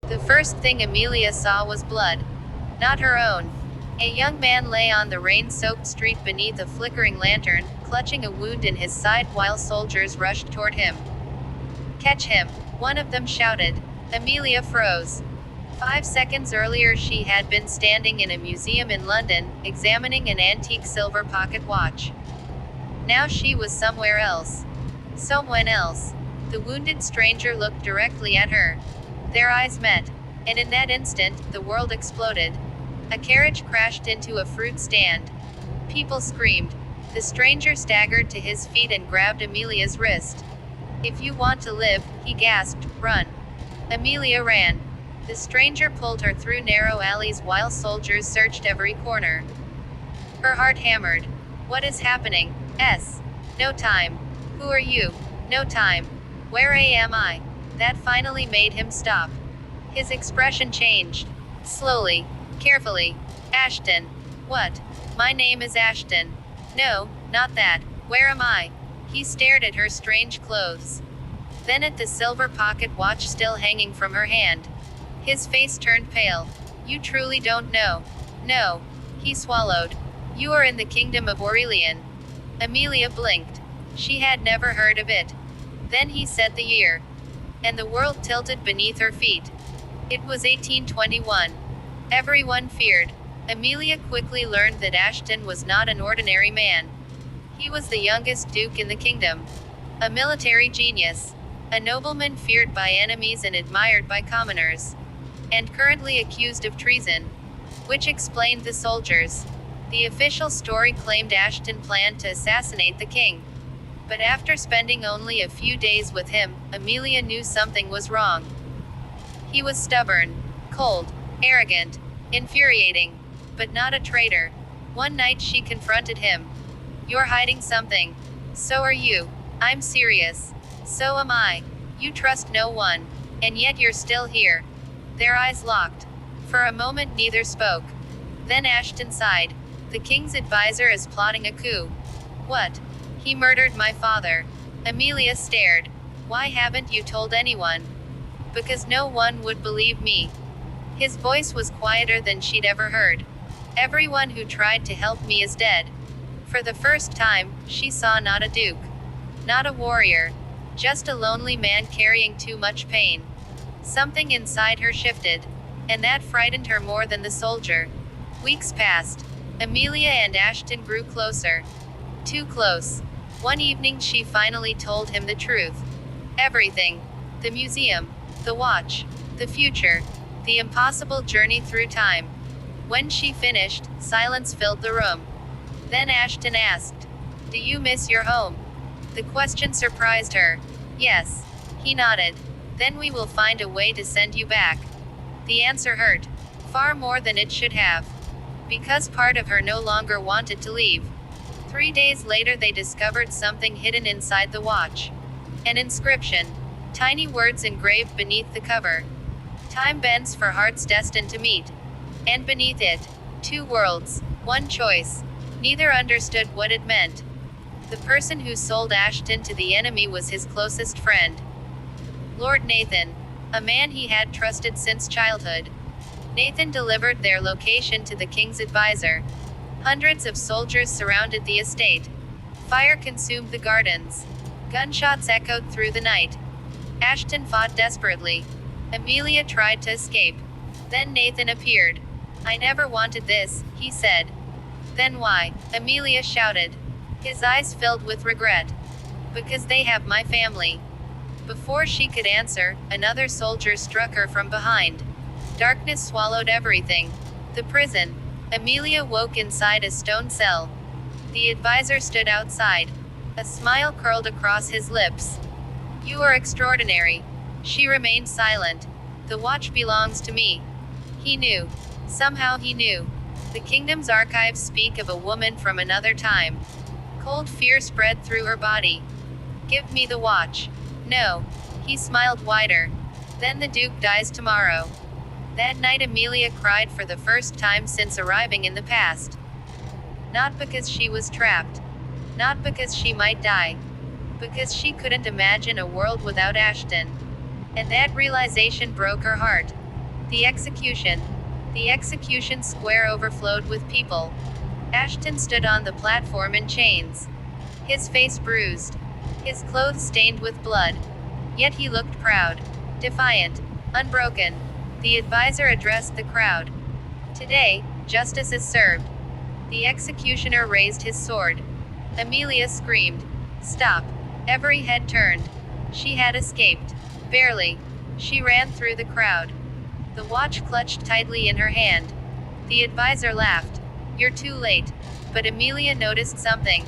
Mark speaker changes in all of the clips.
Speaker 1: The first thing Amelia saw was blood. Not her own. A young man lay on the rain-soaked street beneath a flickering lantern, clutching a wound in his side while soldiers rushed toward him. "Catch him!" one of them shouted. Amelia froze. 5 seconds earlier she had been standing in a museum in London, examining an antique silver pocket watch. Now she was somewhere else. Someone else. The wounded stranger looked directly at her. Their eyes met. And in that instant, the world exploded. A carriage crashed into a fruit stand. People screamed. The stranger staggered to his feet and grabbed Amelia's wrist. "If you want to live," he gasped, "run." Amelia ran. The stranger pulled her through narrow alleys while soldiers searched every corner. Her heart hammered. What is happening? No time. Who are you? No time. Where am I? That finally made him stop. His expression changed. Slowly. Carefully. Ashton. What? My name is Ashton. No, not that. Where am I? He stared at her strange clothes. Then at the silver pocket watch still hanging from her hand. His face turned pale. You truly don't know. No. He swallowed. You are in the kingdom of Aurelian. Amelia blinked. She had never heard of it. Then he said the year. And the world tilted beneath her feet. It was 1821. Everyone feared. Amelia quickly learned that Ashton was not an ordinary man. He was the youngest duke in the kingdom. A military genius. A nobleman feared by enemies and admired by commoners. And currently accused of treason. Which explained the soldiers. The official story claimed Ashton planned to assassinate the king. But after spending only a few days with him, Amelia knew something was wrong. He was stubborn, cold, arrogant, infuriating, but not a traitor. One night she confronted him. You're hiding something. So are you. I'm serious. So am I. You trust no one. And yet you're still here. Their eyes locked. For a moment neither spoke. Then Ashton sighed. The king's advisor is plotting a coup. What? He murdered my father. Amelia stared. Why haven't you told anyone? Because no one would believe me. His voice was quieter than she'd ever heard. Everyone who tried to help me is dead. For the first time, she saw not a duke. Not a warrior. Just a lonely man carrying too much pain. Something inside her shifted. And that frightened her more than the soldier. Weeks passed. Amelia and Ashton grew closer. Too close. One evening she finally told him the truth. Everything. The museum. The watch. The future. The impossible journey through time. When she finished, silence filled the room. Then Ashton asked, "Do you miss your home?" The question surprised her. Yes. He nodded. Then we will find a way to send you back. The answer hurt. Far more than it should have. Because part of her no longer wanted to leave. 3 days later they discovered something hidden inside the watch. An inscription. Tiny words engraved beneath the cover. Time bends for hearts destined to meet. And beneath it, 2 worlds, 1 choice. Neither understood what it meant. The person who sold Ashton to the enemy was his closest friend. Lord Nathan. A man he had trusted since childhood. Nathan delivered their location to the king's advisor. Hundreds of soldiers surrounded the estate. Fire consumed the gardens. Gunshots echoed through the night. Ashton fought desperately. Amelia tried to escape. Then Nathan appeared. I never wanted this, he said. Then why? Amelia shouted. His eyes filled with regret. Because they have my family. Before she could answer, another soldier struck her from behind. Darkness swallowed everything. The prison. Amelia woke inside a stone cell. The advisor stood outside. A smile curled across his lips. You are extraordinary. She remained silent. The watch belongs to me. He knew. Somehow he knew. The kingdom's archives speak of a woman from another time. Cold fear spread through her body. Give me the watch. No. He smiled wider. Then the Duke dies tomorrow. That night Amelia cried for the first time since arriving in the past. Not because she was trapped. Not because she might die. Because she couldn't imagine a world without Ashton. And that realization broke her heart. The execution. The execution square overflowed with people. Ashton stood on the platform in chains. His face bruised. His clothes stained with blood. Yet he looked proud, defiant, unbroken. The advisor addressed the crowd. Today, justice is served. The executioner raised his sword. Amelia screamed. Stop. Every head turned. She had escaped. Barely. She ran through the crowd. The watch clutched tightly in her hand. The advisor laughed. You're too late. But Amelia noticed something.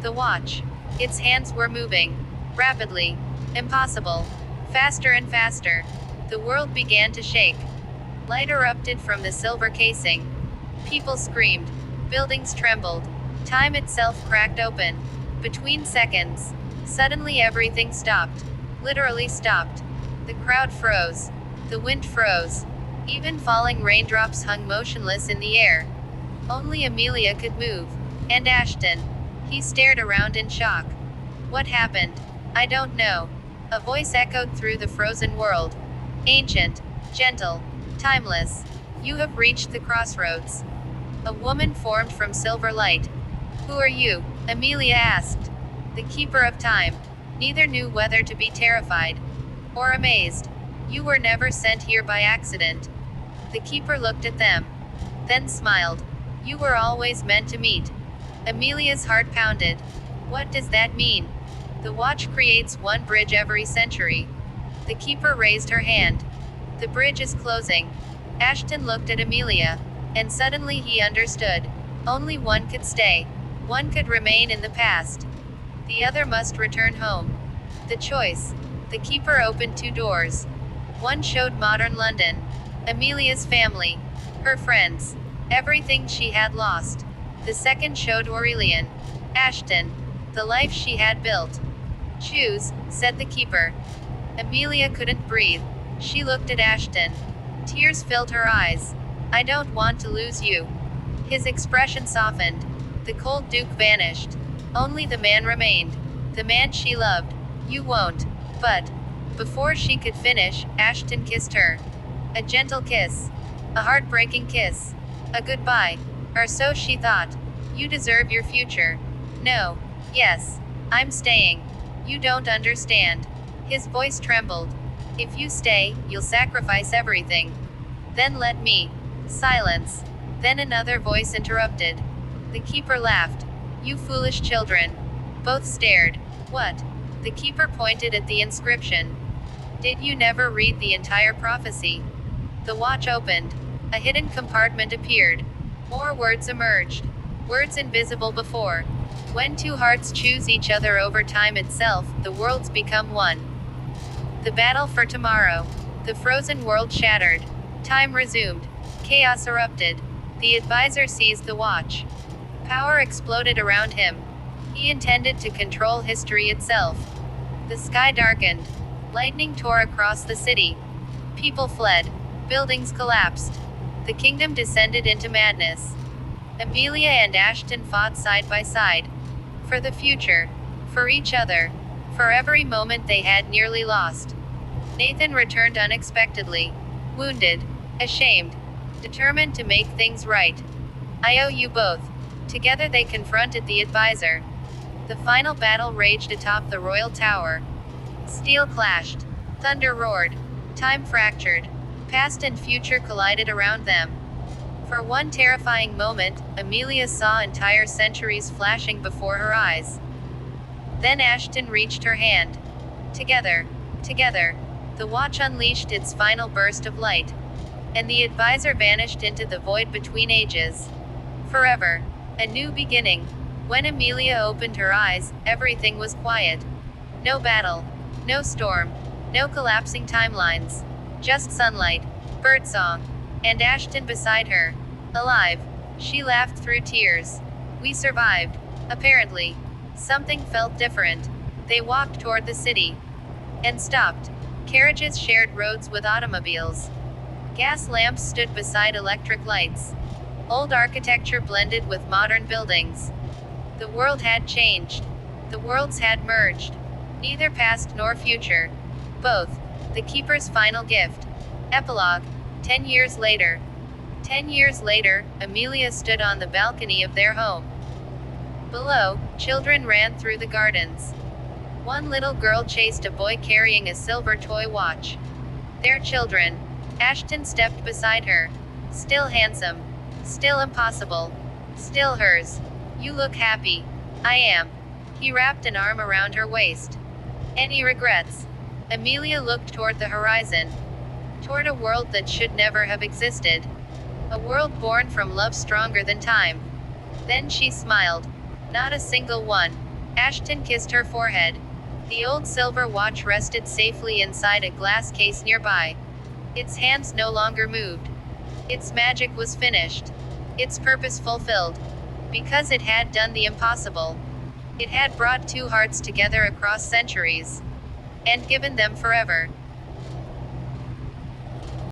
Speaker 1: The watch. Its hands were moving. Rapidly. Impossible. Faster and faster. The world began to shake. Light erupted from the silver casing. People screamed. Buildings trembled. Time itself cracked open. Between seconds. Suddenly everything stopped. Literally stopped. The crowd froze. The wind froze. Even falling raindrops hung motionless in the air. Only Amelia could move. And Ashton. He stared around in shock. What happened? I don't know. A voice echoed through the frozen world. Ancient. Gentle. Timeless. You have reached the crossroads. A woman formed from silver light. Who are you? Amelia asked. The keeper of time. Neither knew whether to be terrified or amazed. You were never sent here by accident. The keeper looked at them. Then smiled. You were always meant to meet. Amelia's heart pounded. What does that mean? The watch creates one bridge every century. The keeper raised her hand. The bridge is closing. Ashton looked at Amelia. And suddenly he understood. Only one could stay. One could remain in the past. The other must return home. The choice. The keeper opened two doors. One showed modern London. Amelia's family. Her friends. Everything she had lost. The second showed Aurelian. Ashton. The life she had built. Choose, said the keeper. Amelia couldn't breathe. She looked at Ashton. Tears filled her eyes. I don't want to lose you. His expression softened. The cold duke vanished. Only the man remained. The man she loved. You won't. But. Before she could finish, Ashton kissed her. A gentle kiss. A heartbreaking kiss. A goodbye. Or so she thought. You deserve your future. No. Yes. I'm staying. You don't understand. His voice trembled. If you stay, you'll sacrifice everything. Then let me. Silence. Then another voice interrupted. The keeper laughed. You foolish children. Both stared. What? The keeper pointed at the inscription. Did you never read the entire prophecy? The watch opened. A hidden compartment appeared. More words emerged. Words invisible before. When two hearts choose each other over time itself, the worlds become one. The battle for tomorrow. The frozen world shattered. Time resumed. Chaos erupted. The advisor seized the watch. Power exploded around him. He intended to control history itself. The sky darkened. Lightning tore across the city. People fled. Buildings collapsed. The kingdom descended into madness. Amelia and Ashton fought side by side. For the future. For each other. For every moment they had nearly lost. Nathan returned unexpectedly. Wounded. Ashamed. Determined to make things right. I owe you both. Together they confronted the advisor. The final battle raged atop the royal tower. Steel clashed. Thunder roared. Time fractured. Past and future collided around them. For one terrifying moment, Amelia saw entire centuries flashing before her eyes. Then Ashton reached her hand. Together. Together. The watch unleashed its final burst of light. And the advisor vanished into the void between ages. Forever. A new beginning. When Amelia opened her eyes, everything was quiet. No battle. No storm. No collapsing timelines. Just sunlight. Birdsong. And Ashton beside her. Alive. She laughed through tears. We survived. Apparently. Something felt different. They walked toward the city. And stopped. Carriages shared roads with automobiles. Gas lamps stood beside electric lights. Old architecture blended with modern buildings. The world had changed. The worlds had merged. Neither past nor future. Both. The keeper's final gift. Epilogue. 10 years later. 10 years later, Amelia stood on the balcony of their home. Below, children ran through the gardens. One little girl chased a boy carrying a silver toy watch. Their children. Ashton stepped beside her. Still handsome. Still impossible. Still hers. You look happy. I am. He wrapped an arm around her waist. Any regrets? Amelia looked toward the horizon. Toward a world that should never have existed. A world born from love stronger than time. Then she smiled. Not a single one. Ashton kissed her forehead. The old silver watch rested safely inside a glass case nearby. Its hands no longer moved. Its magic was finished. Its purpose fulfilled. Because it had done the impossible. It had brought two hearts together across centuries. And given them forever.